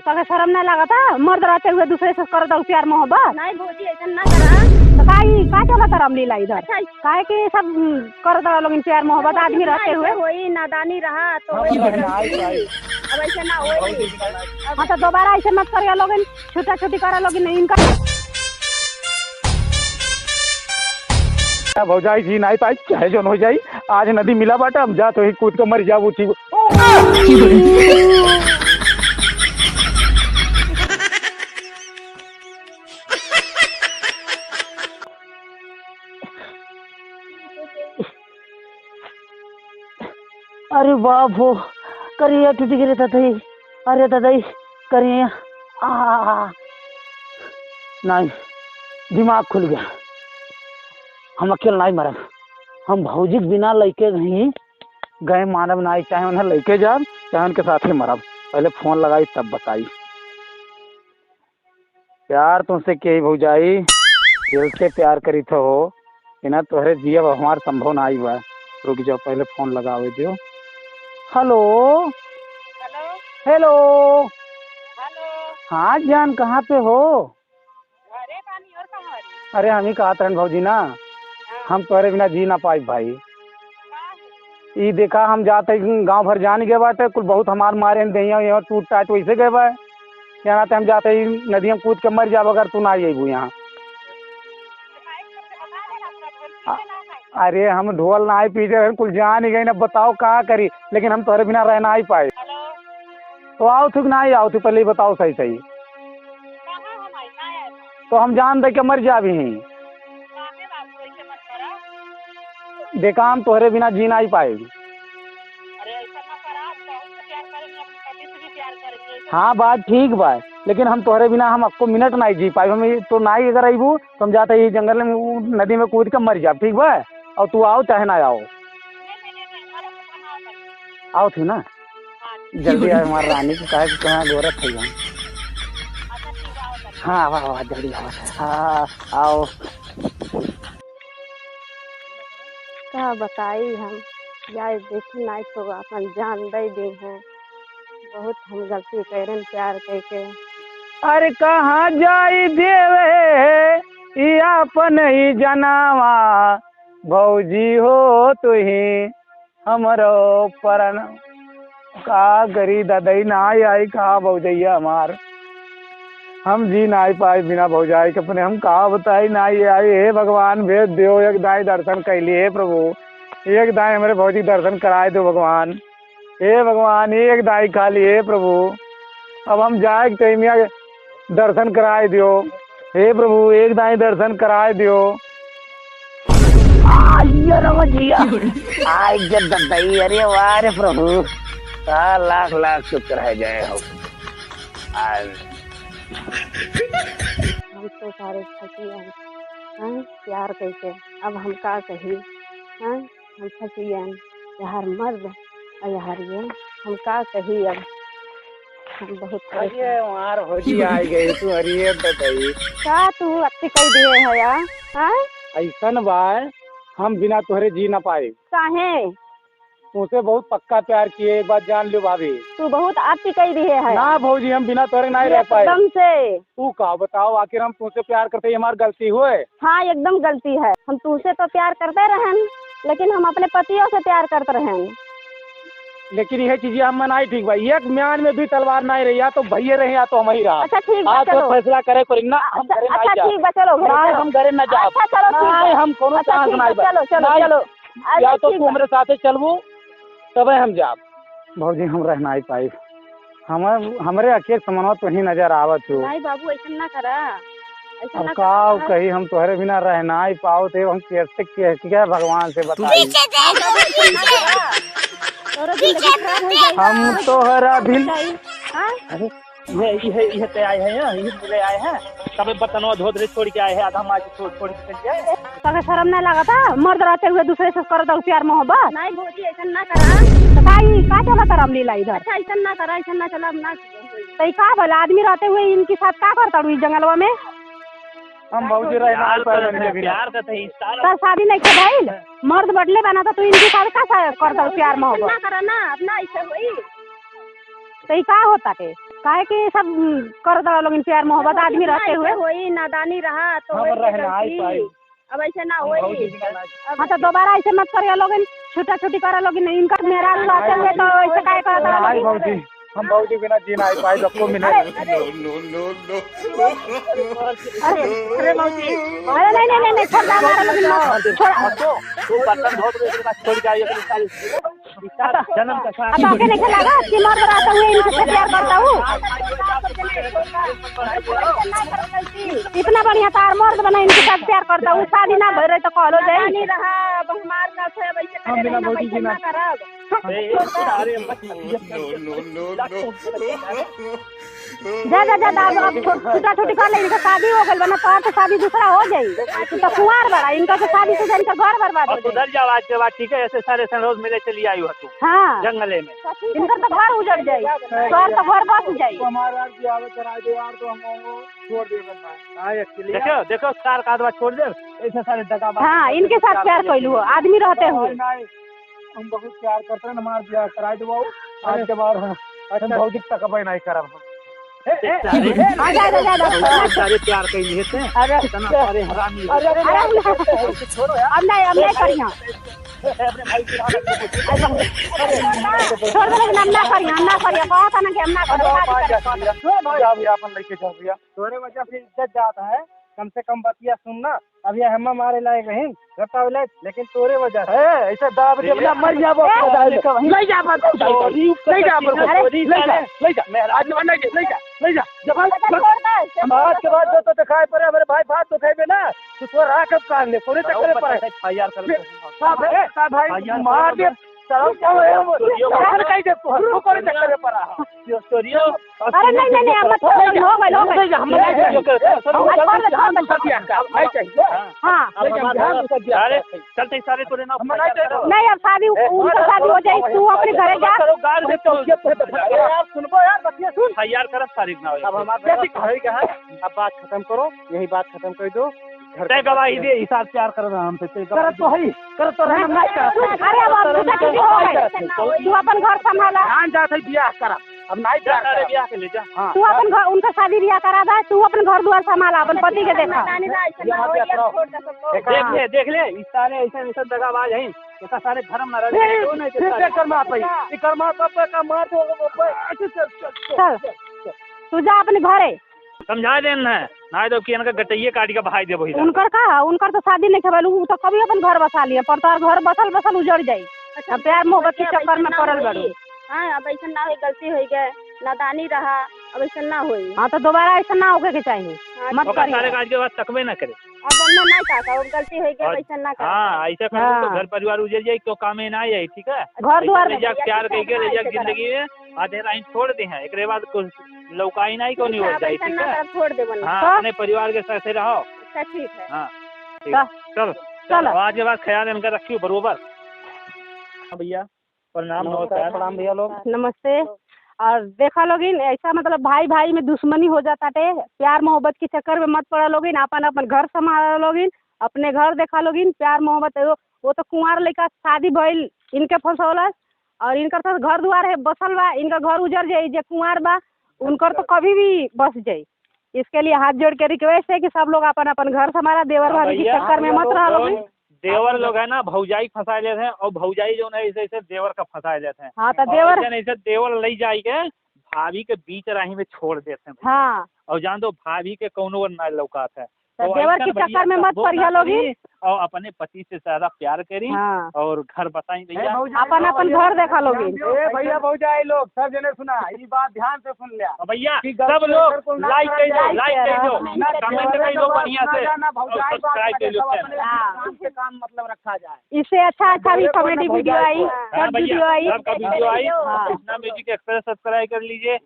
तके शर्म नहीं लगा था? मर्द रहते हुए दूसरे से कर दो प्यार मोहब्बत? नहीं भौजी ऐसा ना करा। तो का चला था रामलीला इधर? काहे कि सब कर दो लोग प्यार मोहब्बत आदमी रहते हुए? वही नादानी रहा तो वही अब ऐसा ना होई। हाँ तो दोबारा ऐसे मत करिए लोग, छुटा छुटी करा लोग इनका। भौजाई जी नहीं पाई चाहे जो हो जाई, आज नदी मिला बाटा हम जा तो ही कूद के मर जाऊ ठीक। अरे बाप हो करिए टूट गिरे दादाई। अरे दादाई करिए नहीं, दिमाग खुल गया। हम अकेले नहीं मरब, हम भौजी के बिना लैके नहीं गए मानव नहीं, चाहे उन्हें लैके जाब चाहे उनके साथ ही मरब। पहले फोन लगाई तब बताई। प्यार तुमसे के भौजाई दिल से प्यार करी तो हो इना तोहरे जिया हमार संभव ना आई बा। रुक जाओ पहले फोन लगावे दियो। हेलो हेलो हाँ जान कहाँ पे हो? अरे पानी और कहाँ? अरे हम ही कहा तरन भौजी ना, हम तोहरे बिना जी ना पाई भाई। ये देखा हम जाते गांव भर जान गए बाटे कुल बहुत हमार मारे दहिया यहाँ टूट टाट वैसे गए बा। यहाँ हम जाते ही नदी में कूद के मर जाब अगर तू ना अबू यहाँ। अरे हम ढोल ना आई पीछे कुल जान ही गई ना, बताओ कहाँ करी, लेकिन हम तोहरे बिना रह ना ही पाए। तो आओ थी ना ही आओ थी, पहले ही बताओ सही सही। तो हम जान दे के मर जा भी हैं। देखा हम तोहरे बिना जी ना ही पाए। हाँ बात ठीक बा, लेकिन हम तोहरे बिना हम आपको मिनट नहीं जी पाए। हम तो ना ही अगर अबू तो हम जाते ही जंगल में नदी में कूद के मर जा, ठीक बा? और तू आओ चाहे ना आओ। आओ थी ना जल्दी आओ, हमारी रानी की कहा कि कहाँ गोरख है यहाँ। हाँ वाह वाह जल्दी आओ। हाँ आओ। क्या बताई हम जाए देखी नहीं तो अपन जान दे दी है। बहुत हम गलती करें प्यार करके। अरे कहाँ जाई देवे ये अपन ही जनावा, भौजी हो तु ही हमरो परन। का करी दादाई ना आई कहा भौजैया हमार, हम जी ना पाए बिना भौजाई के अपने। हम कहा बताई ना आई। हे भगवान भेज दो एक दाई दर्शन कैलिए। हे प्रभु एक दाई हमारे भौजी दर्शन कराए दो भगवान। हे भगवान एक दाई खा लिए प्रभु। अब हम जाए तो मियाँ दर्शन कराए दियो। हे प्रभु एक दाई दर्शन कराए दियो। अरे वाह रे प्रभु, लाख लाख शुक्र है जय हो। हम तो सारे फंसी हैं प्यार कैसे, अब हम का कही हैं? हम फंसी हैं यार मर्द और यार ये हम का कही। अब हम बहुत मार भौजी आ गई तू। अरे बताई क्या तू अच्छी कह दिए है यार? ऐसा न बाय हम बिना तोहरे जी ना पाए। काहे? तुमसे बहुत पक्का प्यार किए, एक बात जान लो भाभी। तू बहुत अच्छी कह दिए है ना भौजी हम बिना तोहरे नहीं रह पाए एकदम से। तू का बताओ आखिर हम तुमसे प्यार करते हमारी गलती हुए? हाँ एकदम गलती है। हम तुझसे तो प्यार करते रहें, लेकिन हम अपने पतियों से प्यार करते रहें। लेकिन यह चीजें हम नहीं ठीक भाई। एक म्यान में भी तलवार नहीं रही, या तो भैया रहे या तो हम ही रहा। अच्छा ठीक आज तो फैसला करे पड़ी ना। अच्छा ठीक है चलो हम घरे न जा। अच्छा चलो नहीं हम कोनो चांस नहीं। चलो चलो चलो या तो तू हमारे साथे चलबू तब हम जाब। भौजी हम रह नहीं पाई। हमारे अकेले समनवा तो ही नजर आवत हो। नहीं बाबू ऐसा ना करा। अब का कही हम तोहरे बिना रह नहीं पाओ थे। हम कैसे क्या भगवान से बताई। हम तोहरा दिल ये ते आए हैं ये मिले आए हैं सब बर्तनों धोधरे छोड़ के आए हैं। आधा माँ छोड़ के चल गए। तके शर्म नहीं लगा था? मर्द रहते हुए दूसरे से कर दो प्यार मोहब्बत? नहीं भौजी ऐसा ना करा। तो का चला था रामलीला इधर? अच्छा ऐसा ना करा, ऐसा ना चला ना। तो का भला आदमी रहते हुए इनके साथ का करता इस जंगलवा में? हम भौजी रहना प्यार का थे तो शादी नहीं कर भाई मर्द बदले बना तो इनके साथ का करता प्यार मोहब्बत? ना करा ना अपना ऐसा हुई। तो का होता के काहे कि सब कर दो लोग प्यार मोहब्बत आदमी रहते हुए वही नादानी रहा तो हम वही रहना आई गलती। पाई। अब ऐसे ना होई। हाँ तो दोबारा ऐसे मत करिए लोग, छुटा छुटी करा लोग, इनका मेरा रहते हुए तो ऐसे काहे करता नहीं भौजी, हम भौजी बिना जी नहीं पाए 10 मिनट। अरे मौसी अरे नहीं छोड़ दो हमारा लोग छोड़। तू बर्तन धो दे, छोड़ के आई अपनी सारी जन्म का अब आगे नहीं लगा कि मर्द रहते हुए इनसे प्यार करता हूँ। इतना बढ़िया तार मर्द बना, इनके साथ प्यार करता हूँ, शादी ना भर रहे तो कॉलो जाए नहीं रहा। अब हमार का थे वैसे हम बिना भौजी जी ना करब। जा अब छुटा छुटी कर ले, इनका शादी हो गई बना तो शादी दूसरा हो जाई। तू तो कुंवार बड़ा, इनका तो शादी से इनका घर बर्बाद हो जाए। उधर जाओ आज के बाद, ठीक है? ऐसे सारे रोज मिले चली आई हो तू हाँ जंगले में। इनका तो घर उजड़ जाई, घर तो घर बस जाई। हमारे यार की आवे करा दे यार, तो हम छोड़ दे बनना हां एक्चुअली। देखो कार का आदमी छोड़ दे, ऐसे सारे दगाबाज। हाँ इनके साथ प्यार कैलू हो आदमी रहते हुए। हम बहुत प्यार करते हैं, हमार ब्याह करा दो आज के बाद। हम भौजी तक कभी नहीं करब। सारे प्यार के लिए थे। अरे इतना सारे हरामी। छोड़ो यार, अब नहीं करिया छोड़ दे, हम ना करिया कहा था ना कि हम ना करिया। अपन लेके जाओ भैया, तोरे वजह से इज्जत जाता है। कम से कम बतिया सुनना, अभी हम मारे लायक नहीं रटावले, लेकिन तोरे वजह से ऐसे दाब दे अपना मर जाबो। ले जा मत, ले जा आज ले जा जब आज के बाद तो दिखाई पड़े मेरे भाई, बात तो खाइबे ना तो तोर आके कान ले तोरे चक्कर पड़े यार कर भाई मार दे चलो क्या है कहीं दे तू करे चक्कर में पड़ा स्टोरियो। अरे नहीं मत हो गए हम हाँ अरे चलते सारे तो लेना नहीं। अब शादी उनका शादी हो जाए, तू अपने घरे जा। यार सुनबो यार बतिया सुन तैयार करब तारीख ना अब हमारे घर का है। अब बात खत्म करो, यही बात खत्म कर दो। तय गवाही दे, हिसाब प्यार कर रहा हम पे कर तो है कर तो हम नहीं कर। अरे अब तू अपन घर संभाला, ध्यान जात है ब्याह करा, अब नहीं सारे ब्याह के ले जा। हां तू अपन घर उनका शादी ब्याह करा दे, तू अपन घर द्वार संभाला, अपन पति के देखा। देख ले इस सारे ऐसे दगाबाज हैं, तो सारे धर्म न रहे कर्मा पे कर्मा पे का मार दो। चल तू जा अपने घरे, समझा देन है ना तो कि इनका गटैये काट के बहाई दे वही। उनकर का उनकर तो शादी नहीं खेबल, उ तो कभी अपन घर बसा लिया, पर तोर घर बसल उजड़ जाई। अब प्यार मोहब्बत के चक्कर में पड़ल बड़ी। हाँ अब ऐसा ना हो, गलती हो गए, नादानी रहा, अब ऐसा ना होई। हाँ तो दोबारा ऐसा ना होके के चाहिए, मत सारे करिए। काट के बाद तकबे ना करे। अब वरना नहीं चाहता, अब गलती हो गई, ऐसा ना कर। हाँ ऐसा कर तो घर परिवार उजड़ जाए तो काम में ना आई, ठीक है? घर द्वार ले जा प्यार करके ले जा जिंदगी में आधे राइन छोड़ दे हैं, एक बाद कुछ लौकाई नहीं को नहीं हो जाए, ठीक है? छोड़ दे बना। हाँ अपने परिवार के साथ रहो। अच्छा ठीक है। हाँ चलो आज के बाद ख्याल इनका रखियो बरोबर। भैया प्रणाम। नमस्कार। प्रणाम भैया लोग। नमस्ते। और देखा लोगिन ऐसा मतलब भाई भाई में दुश्मनी हो जाता टे, प्यार मोहब्बत के चक्कर में मत पड़ा लोगिन, अपन घर संभाला लोगिन, अपने घर देखा लोगिन। प्यार मोहब्बत वो तो कुंवार लड़का शादी भइल इनके फंसौलस, और इनकर तो घर द्वार है बसल बा, इनका घर उजड़ जाये, जे कुंवार बा उनकर तो कभी भी बस जाये। इसके लिए हाथ जोड़ के रिक्वेस्ट है कि सब लोग अपन अपन घर संभाला, देवर भाभी के चक्कर में मत रहा लोगिन। देवर लोग है ना भौजाई फंसा लेते हैं, और भौजाई जो है ऐसे देवर का फंसा लेते हैं। हाँ तो देवर ऐसे देवर ले जाए के भाभी के बीच राही में छोड़ देते हैं। हाँ और जान दो भाभी के कौनो ना लौकात है, तो देवर के चक्कर में मत पड़िया लोगी, और अपने पति से ज्यादा प्यार करी। हाँ। और घर बताई भैया, अपन अपन घर देखा लोगी। भैया भौजाई लोग सब जने सुना, ये बात ध्यान से सुन लिया भैया सब लोग लाइक कर दो, कमेंट कर दो बढ़िया से, सब्सक्राइब कर लो। काम मतलब रखा जाए, इससे अच्छा भी कॉमेडी वीडियो आई, वीडियो आई, इतना म्यूजिक एक्सप्रेस सब्सक्राइब कर लीजिए।